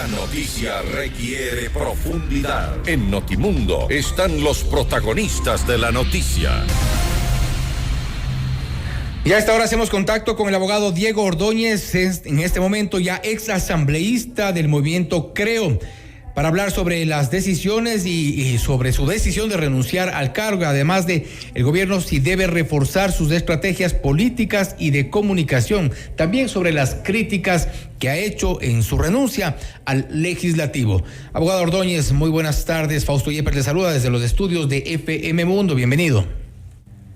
La noticia requiere profundidad. En Notimundo están los protagonistas de la noticia. Y a esta hora hacemos contacto con el abogado Diego Ordóñez, en este momento ya ex asambleísta del movimiento Creo, para hablar sobre las decisiones y sobre su decisión de renunciar al cargo, además de el gobierno si debe reforzar sus estrategias políticas y de comunicación, también sobre las críticas que ha hecho en su renuncia al legislativo. Abogado Ordóñez, muy buenas tardes. Fausto Yepes le saluda desde los estudios de FM Mundo. Bienvenido.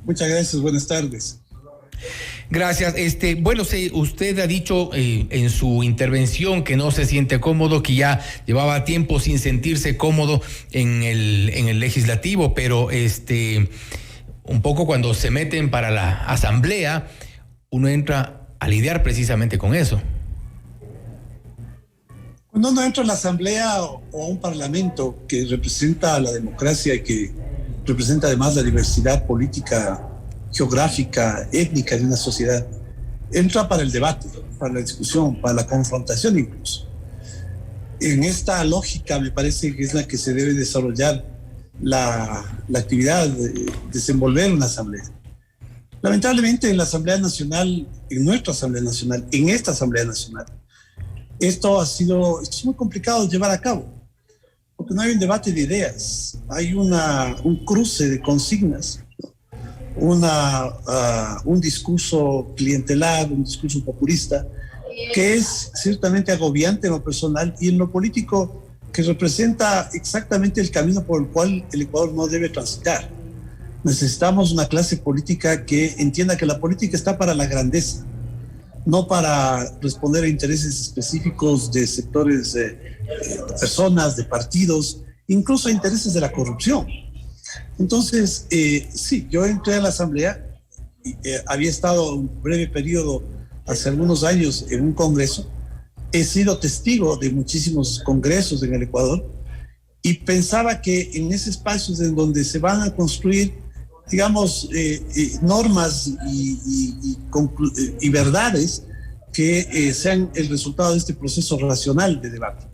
Muchas gracias, buenas tardes. Gracias. Bueno, usted ha dicho en su intervención que no se siente cómodo, que ya llevaba tiempo sin sentirse cómodo en el legislativo, pero un poco cuando se meten para la asamblea, uno entra a lidiar precisamente con eso. Cuando uno entra a la asamblea o a un parlamento que representa a la democracia y que representa además la diversidad política, geográfica, étnica de una sociedad, entra para el debate, para la discusión, para la confrontación incluso. En esta lógica me parece que es la que se debe desarrollar la actividad de desenvolver una asamblea. Lamentablemente en la Asamblea Nacional, en nuestra Asamblea Nacional, en esta Asamblea Nacional, esto es muy complicado de llevar a cabo, porque no hay un debate de ideas, hay un cruce de consignas, un discurso clientelar, un discurso populista, que es ciertamente agobiante en lo personal y en lo político, que representa exactamente el camino por el cual el Ecuador no debe transitar. Necesitamos una clase política que entienda que la política está para la grandeza, no para responder a intereses específicos de sectores, de personas, de partidos, incluso a intereses de la corrupción. Entonces, sí, yo entré a la asamblea, había estado un breve periodo hace algunos años en un congreso, he sido testigo de muchísimos congresos en el Ecuador y pensaba que en ese espacio es en donde se van a construir, digamos, normas y verdades que sean el resultado de este proceso racional de debate.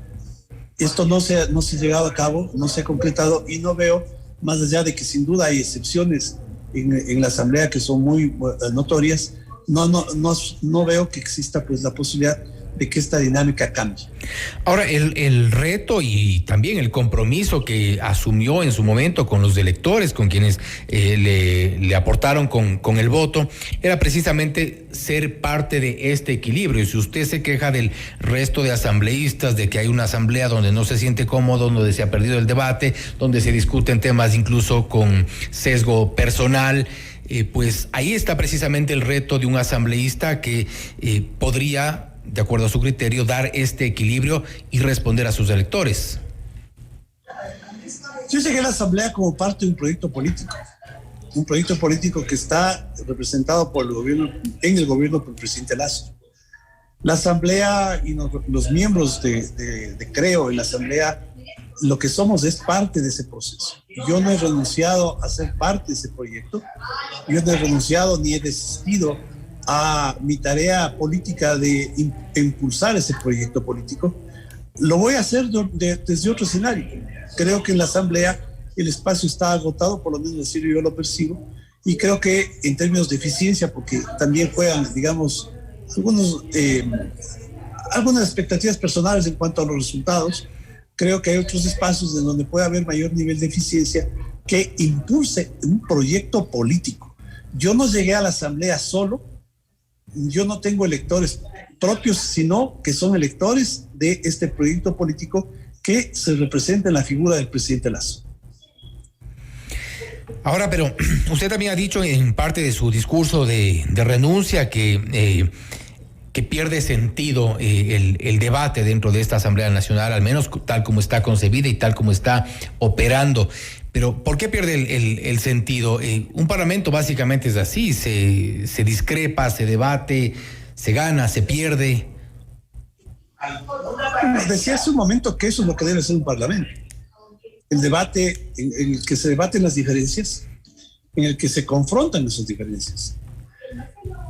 Esto no se ha llevado a cabo, no se ha concretado y no veo, más allá de que sin duda hay excepciones en la asamblea que son muy notorias, no veo que exista pues la posibilidad de que esta dinámica cambie. Ahora, el reto y también el compromiso que asumió en su momento con los electores, con quienes le aportaron con el voto, era precisamente ser parte de este equilibrio. Y si usted se queja del resto de asambleístas, de que hay una asamblea donde no se siente cómodo, donde se ha perdido el debate, donde se discuten temas incluso con sesgo personal, pues ahí está precisamente el reto de un asambleísta que podría, de acuerdo a su criterio, dar este equilibrio y responder a sus electores. Yo llegué a la asamblea como parte de un proyecto político que está representado por el gobierno, en el gobierno por el presidente Lasso. La asamblea y los miembros de Creo en la asamblea, lo que somos es parte de ese proceso. Yo no he renunciado a ser parte de ese proyecto, yo no he renunciado ni he desistido a mi tarea política de impulsar ese proyecto político. Lo voy a hacer desde otro escenario. Creo que en la asamblea el espacio está agotado, por lo menos así yo lo percibo, y creo que en términos de eficiencia, porque también juegan, digamos, algunas expectativas personales en cuanto a los resultados, creo que hay otros espacios en donde puede haber mayor nivel de eficiencia que impulse un proyecto político. Yo no llegué a la asamblea solo, yo no tengo electores propios, sino que son electores de este proyecto político que se representa en la figura del presidente Lasso. Ahora, pero usted también ha dicho en parte de su discurso de renuncia que pierde sentido el debate dentro de esta Asamblea Nacional, al menos tal como está concebida y tal como está operando. Pero ¿por qué pierde el sentido? Un parlamento básicamente es así, se discrepa, se debate, se gana, se pierde. Decía hace un momento que eso es lo que debe ser un parlamento. El debate en el que se debaten las diferencias, en el que se confrontan esas diferencias.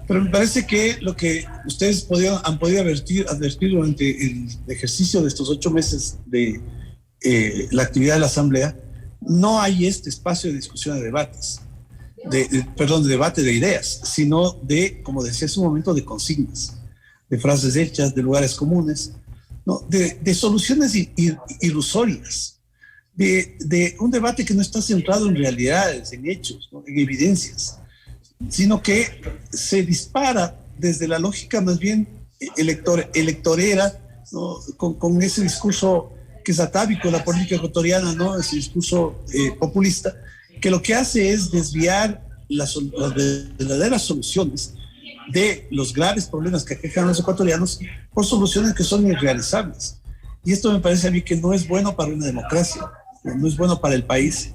Pero me parece que lo que ustedes han podido advertir durante el ejercicio de estos 8 meses de la actividad de la Asamblea, no hay este espacio de discusión de debates, de debate de ideas, sino de, como decía hace un momento, de consignas, de frases hechas, de lugares comunes, ¿no? de soluciones ilusorias, de un debate que no está centrado en realidades, en hechos, ¿no? En evidencias, sino que se dispara desde la lógica más bien electorera, ¿no? Con ese discurso que es atávico de la política ecuatoriana, ¿no? Ese discurso populista, que lo que hace es desviar las verdaderas soluciones de los graves problemas que aquejan a los ecuatorianos por soluciones que son irrealizables. Y esto me parece a mí que no es bueno para una democracia, no es bueno para el país.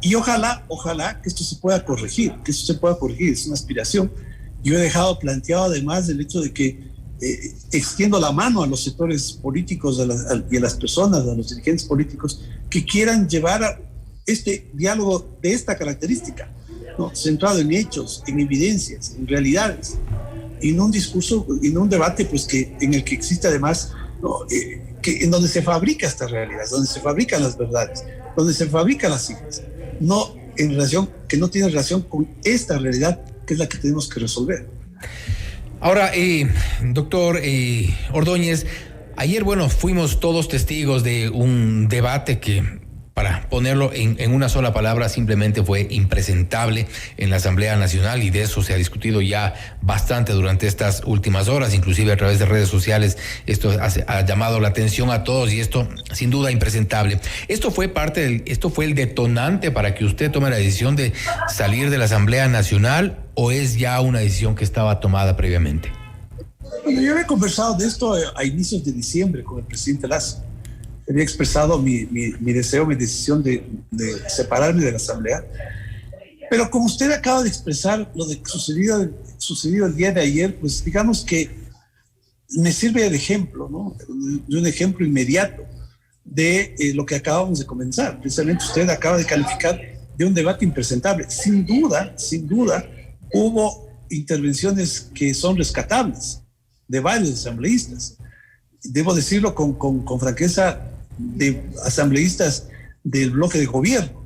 Y ojalá que esto se pueda corregir, es una aspiración. Yo he dejado planteado además el hecho de que extiendo la mano a los sectores políticos y a las personas, a los dirigentes políticos que quieran llevar a este diálogo de esta característica, ¿no? Centrado en hechos, en evidencias, en realidades, y en un discurso, en un debate pues en el que existe además, ¿no? En donde se fabrica esta realidad, donde se fabrican las verdades, donde se fabrican las cifras, no en relación, que no tiene relación con esta realidad que es la que tenemos que resolver. Ahora, doctor Ordóñez, ayer, fuimos todos testigos de un debate que, para ponerlo en una sola palabra, simplemente fue impresentable en la Asamblea Nacional, y de eso se ha discutido ya bastante durante estas últimas horas, inclusive a través de redes sociales. Esto ha llamado la atención a todos, y esto sin duda impresentable. Esto fue el detonante para que usted tome la decisión de salir de la Asamblea Nacional, ¿o es ya una decisión que estaba tomada previamente? Bueno, yo había conversado de esto a inicios de diciembre con el presidente Lasso. Había expresado mi deseo, mi decisión de separarme de la Asamblea. Pero como usted acaba de expresar lo de sucedido el día de ayer, pues digamos que me sirve de ejemplo, ¿no? De un ejemplo inmediato de lo que acabamos de comenzar. Precisamente usted acaba de calificar de un debate impresentable. Sin duda, hubo intervenciones que son rescatables de varios asambleístas. Debo decirlo con franqueza, de asambleístas del bloque de gobierno,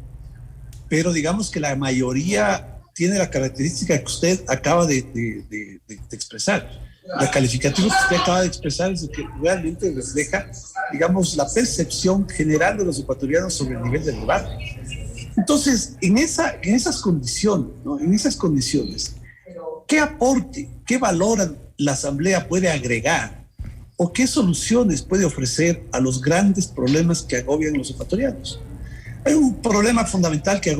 pero digamos que la mayoría tiene la característica que usted acaba de expresar. La calificativa que usted acaba de expresar es lo que realmente refleja, digamos, la percepción general de los ecuatorianos sobre el nivel del debate. Entonces, en esas condiciones, ¿no? En esas condiciones, ¿qué aporte, qué valor la Asamblea puede agregar? ¿O qué soluciones puede ofrecer a los grandes problemas que agobian a los ecuatorianos? Hay un problema fundamental que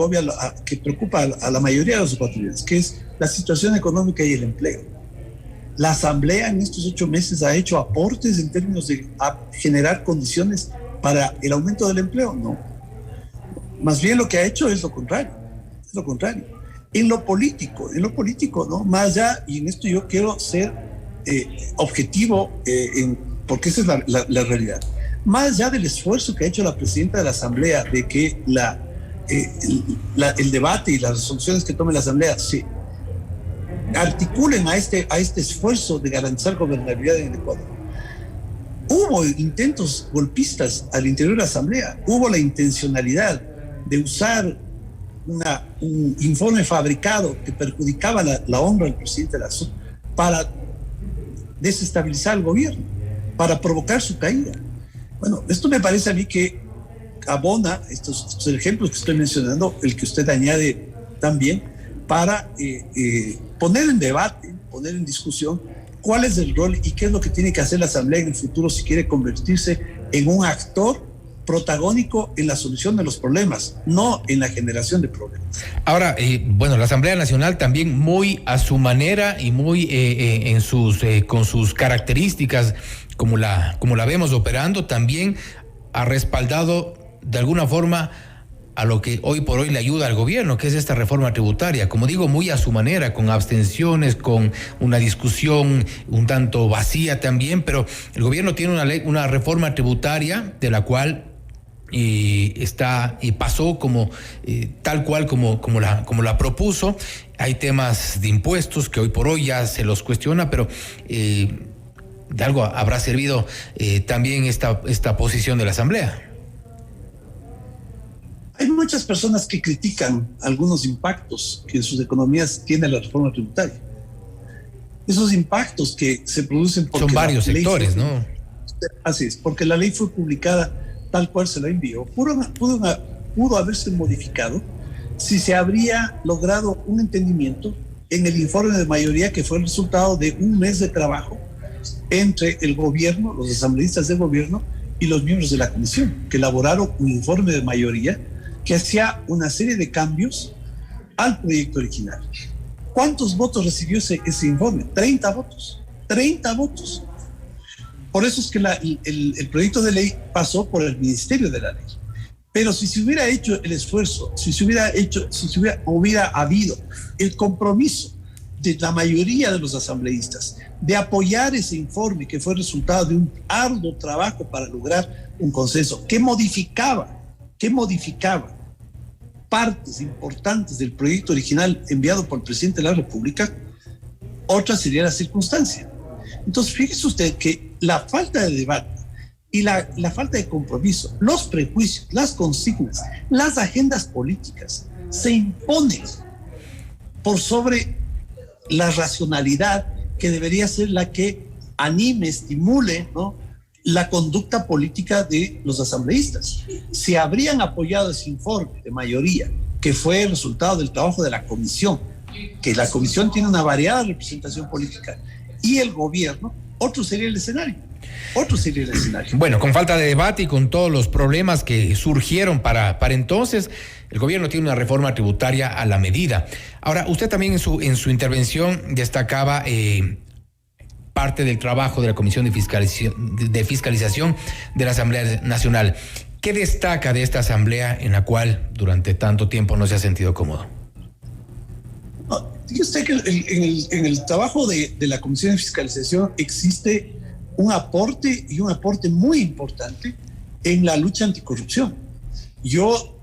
que preocupa a la mayoría de los ecuatorianos, que es la situación económica y el empleo. La Asamblea en estos 8 meses ha hecho aportes en términos de generar condiciones para el aumento del empleo. No. Más bien lo que ha hecho es lo contrario. En lo político, ¿no? Más allá, y en esto yo quiero ser objetivo, porque esa es la realidad. Más allá del esfuerzo que ha hecho la presidenta de la Asamblea de que el debate y las resoluciones que tome la Asamblea se articulen a este esfuerzo de garantizar gobernabilidad en el Ecuador. Hubo intentos golpistas al interior de la Asamblea, hubo la intencionalidad de usar un informe fabricado que perjudicaba la honra del presidente Lasso para desestabilizar el gobierno, para provocar su caída. Bueno, esto me parece a mí que abona estos ejemplos que estoy mencionando, el que usted añade también, para poner en debate, poner en discusión cuál es el rol y qué es lo que tiene que hacer la Asamblea en el futuro si quiere convertirse en un actor protagónico en la solución de los problemas, no en la generación de problemas. Ahora, la Asamblea Nacional también muy a su manera y muy con sus características, como la vemos operando, también ha respaldado de alguna forma a lo que hoy por hoy le ayuda al gobierno, que es esta reforma tributaria, como digo, muy a su manera, con abstenciones, con una discusión un tanto vacía también, pero el gobierno tiene una reforma tributaria de la cual y pasó como tal cual como la propuso. Hay temas de impuestos que hoy por hoy ya se los cuestiona, pero de algo habrá servido también esta posición de la Asamblea. Hay muchas personas que critican algunos impactos que en sus economías tiene la reforma tributaria. Esos impactos que se producen porque son varios sectores, ¿no? Así es, porque la ley fue publicada tal cual se la envió. Pudo haberse modificado si se habría logrado un entendimiento en el informe de mayoría, que fue el resultado de un mes de trabajo entre el gobierno, los asambleístas del gobierno y los miembros de la comisión, que elaboraron un informe de mayoría que hacía una serie de cambios al proyecto original. ¿Cuántos votos recibió ese informe? 30 votos. 30 votos. Por eso es que el proyecto de ley pasó por el Ministerio de la Ley. Pero si se hubiera hecho el esfuerzo, si hubiera habido el compromiso de la mayoría de los asambleístas de apoyar ese informe, que fue resultado de un arduo trabajo para lograr un consenso que modificaba partes importantes del proyecto original enviado por el presidente de la República, otra sería la circunstancia. Entonces, fíjese usted que la falta de debate y la falta de compromiso, los prejuicios, las consignas, las agendas políticas se imponen por sobre la racionalidad que debería ser la que anime, estimule, ¿no?, la conducta política de los asambleístas. Si habrían apoyado ese informe de mayoría, que fue el resultado del trabajo de la comisión, que la comisión tiene una variada representación política, y el gobierno, otro sería el escenario. Bueno, con falta de debate y con todos los problemas que surgieron para entonces, el gobierno tiene una reforma tributaria a la medida. Ahora, usted también en su intervención destacaba parte del trabajo de la Comisión de Fiscalización de la Asamblea Nacional. ¿Qué destaca de esta asamblea en la cual durante tanto tiempo no se ha sentido cómodo? Dice usted que en el trabajo de la Comisión de Fiscalización existe un aporte muy importante en la lucha anticorrupción. Yo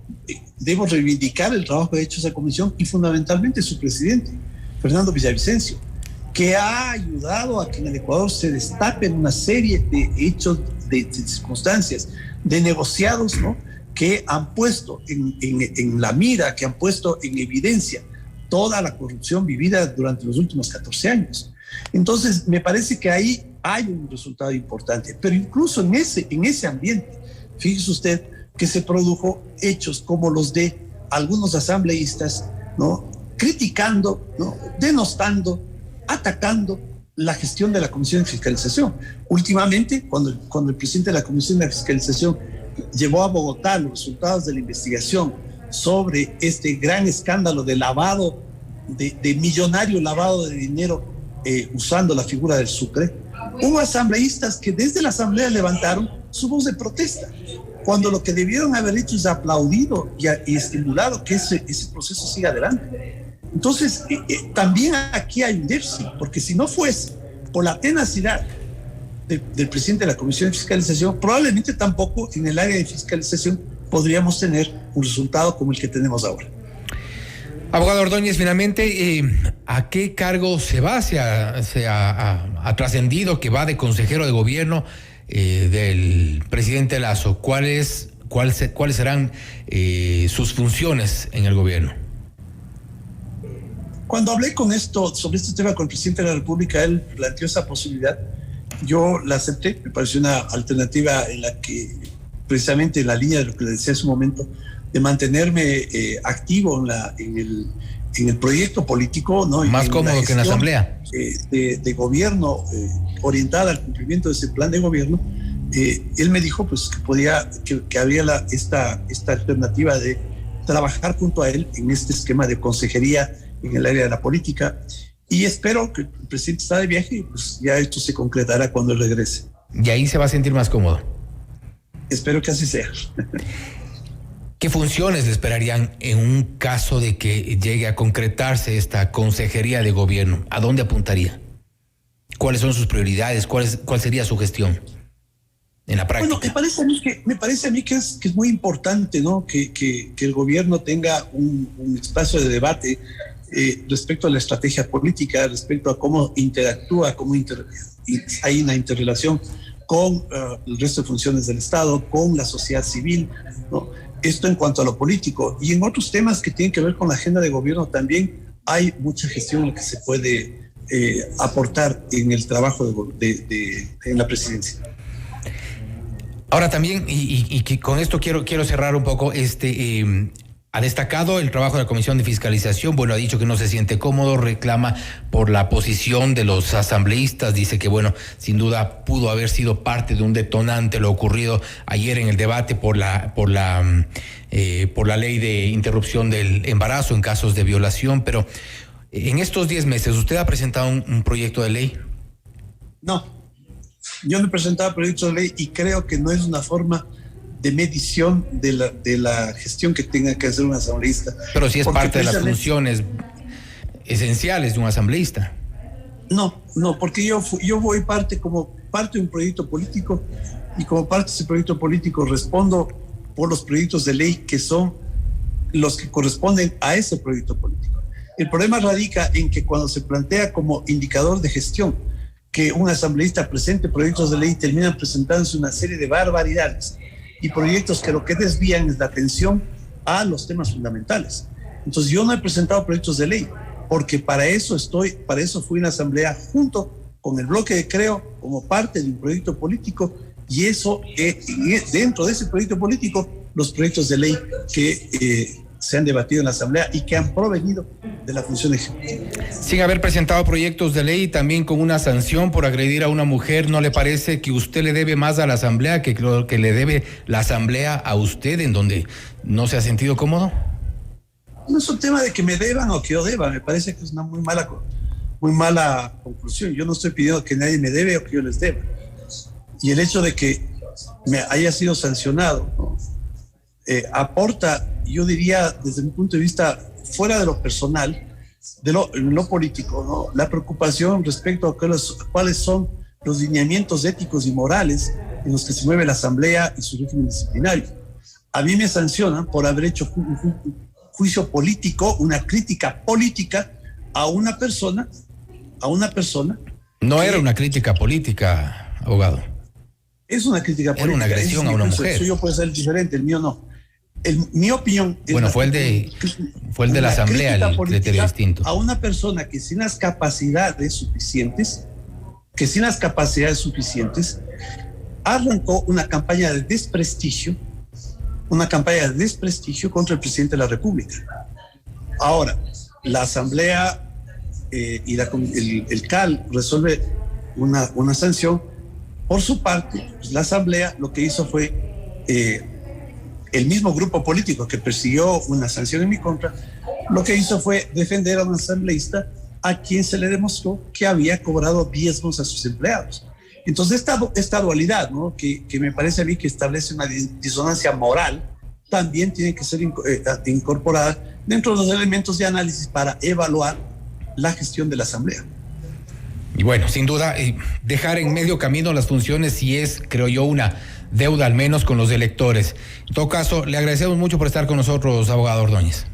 debo reivindicar el trabajo que ha hecho esa comisión y fundamentalmente su presidente, Fernando Villavicencio, que ha ayudado a que en el Ecuador se destapen una serie de hechos, de circunstancias, de negociados, ¿no?, que han puesto en la mira, que han puesto en evidencia toda la corrupción vivida durante los últimos 14 años. Entonces, me parece que ahí hay un resultado importante, pero incluso en ese ambiente, fíjese usted que se produjo hechos como los de algunos asambleístas, ¿no?, criticando, ¿no?, denostando, atacando la gestión de la Comisión de Fiscalización. Últimamente, cuando el presidente de la Comisión de Fiscalización llevó a Bogotá los resultados de la investigación sobre este gran escándalo de lavado, de millonario lavado de dinero usando la figura del Sucre, hubo asambleístas que desde la Asamblea levantaron su voz de protesta, cuando lo que debieron haber hecho es aplaudido y estimulado que ese proceso siga adelante. Entonces, también aquí hay un déficit, porque si no fuese por la tenacidad del presidente de la Comisión de Fiscalización, probablemente tampoco en el área de fiscalización podríamos tener un resultado como el que tenemos ahora. Abogado Ordóñez, finalmente, ¿a qué cargo se va? Se ha trascendido que va de consejero de gobierno del presidente Lasso. ¿Cuáles serán sus funciones en el gobierno? Cuando hablé sobre este tema con el presidente de la República, él planteó esa posibilidad. Yo la acepté, me pareció una alternativa en la que, precisamente en la línea de lo que le decía hace un momento, de mantenerme activo en el proyecto político, ¿no? Más cómodo que en la Asamblea. De gobierno orientada al cumplimiento de ese plan de gobierno. Él me dijo pues que había esta alternativa de trabajar junto a él en este esquema de consejería en el área de la política, y espero que el presidente está de viaje y pues ya esto se concretará cuando él regrese. Y ahí se va a sentir más cómodo. Espero que así sea. ¿Qué funciones le esperarían en un caso de que llegue a concretarse esta consejería de gobierno? ¿A dónde apuntaría? ¿Cuáles son sus prioridades? ¿Cuál sería su gestión? en la práctica? Bueno, me parece a mí que es muy importante, ¿no? Que el gobierno tenga un espacio de debate respecto a la estrategia política, respecto a cómo interactúa, hay una interrelación con el resto de funciones del Estado, con la sociedad civil, ¿no? Esto en cuanto a lo político. Y en otros temas que tienen que ver con la agenda de gobierno también hay mucha gestión que se puede aportar en el trabajo en la presidencia. Ahora también, y que con esto quiero cerrar un poco, ha destacado el trabajo de la Comisión de Fiscalización. Bueno, ha dicho que no se siente cómodo, reclama por la posición de los asambleístas, dice que, bueno, sin duda pudo haber sido parte de un detonante lo ocurrido ayer en el debate por la ley de interrupción del embarazo en casos de violación. Pero en estos 10 meses, ¿usted ha presentado un proyecto de ley? No, yo no he presentado proyecto de ley y creo que no es una forma de medición de la gestión que tenga que hacer un asambleísta. Pero sí es parte de las funciones esenciales de un asambleísta. No, porque yo voy como parte de un proyecto político y como parte de ese proyecto político respondo por los proyectos de ley que son los que corresponden a ese proyecto político. El problema radica en que cuando se plantea como indicador de gestión que un asambleísta presente proyectos de ley, terminan presentándose una serie de barbaridades y proyectos que lo que desvían es la atención a los temas fundamentales. Entonces yo no he presentado proyectos de ley, porque para eso fui una asamblea junto con el bloque de Creo como parte de un proyecto político, y eso, dentro de ese proyecto político, los proyectos de ley que se han debatido en la asamblea y que han provenido de la función ejecutiva. Sin haber presentado proyectos de ley, también con una sanción por agredir a una mujer, ¿no le parece que usted le debe más a la asamblea que lo que le debe la asamblea a usted, en donde no se ha sentido cómodo? No es un tema de que me deban o que yo deba, me parece que es una muy mala conclusión. Yo no estoy pidiendo que nadie me debe o que yo les deba. Y el hecho de que me haya sido sancionado, ¿no? Aporta, yo diría, desde mi punto de vista, fuera de lo personal, de lo político, ¿no? La preocupación respecto a cuáles son los lineamientos éticos y morales en los que se mueve la asamblea y su régimen disciplinario. A mí me sancionan por haber hecho un juicio político, una crítica política a una persona. No era una crítica política, abogado. Es una crítica política. Era una agresión a una mujer. El suyo puede ser diferente, el mío no. Mi opinión es... Bueno, fue el de la asamblea el criterio distinto. A una persona que sin las capacidades suficientes, arrancó una campaña de desprestigio contra el presidente de la República. Ahora, la asamblea y el CAL resuelve una sanción. Por su parte, pues, la asamblea lo que hizo fue... el mismo grupo político que persiguió una sanción en mi contra, lo que hizo fue defender a un asambleísta a quien se le demostró que había cobrado diezmos a sus empleados. Entonces esta dualidad, ¿no? que me parece a mí que establece una disonancia moral, también tiene que ser incorporada dentro de los elementos de análisis para evaluar la gestión de la asamblea. Y bueno, sin duda, dejar en medio camino las funciones sí es, creo yo, una deuda al menos con los electores. En todo caso, le agradecemos mucho por estar con nosotros, abogado Ordóñez.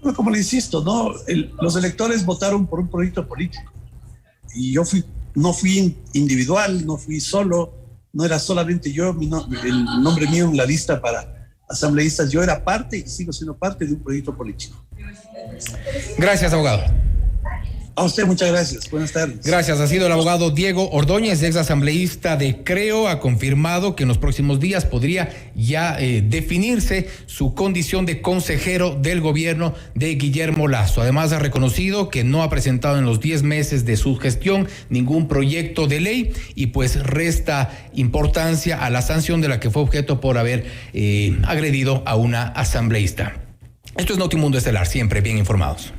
Bueno, como le insisto, ¿no? Los electores votaron por un proyecto político y no fui individual, no fui solo, no era solamente yo, el nombre mío en la lista para asambleístas, yo era parte y sigo siendo parte de un proyecto político. Gracias, abogado. A usted muchas gracias. Buenas tardes. Gracias. Ha sido el abogado Diego Ordóñez, ex asambleísta de Creo. Ha confirmado que en los próximos días podría ya definirse su condición de consejero del gobierno de Guillermo Lasso. Además, ha reconocido que no ha presentado en los 10 meses de su gestión ningún proyecto de ley y pues resta importancia a la sanción de la que fue objeto por haber agredido a una asambleísta. Esto es Notimundo Estelar, siempre bien informados.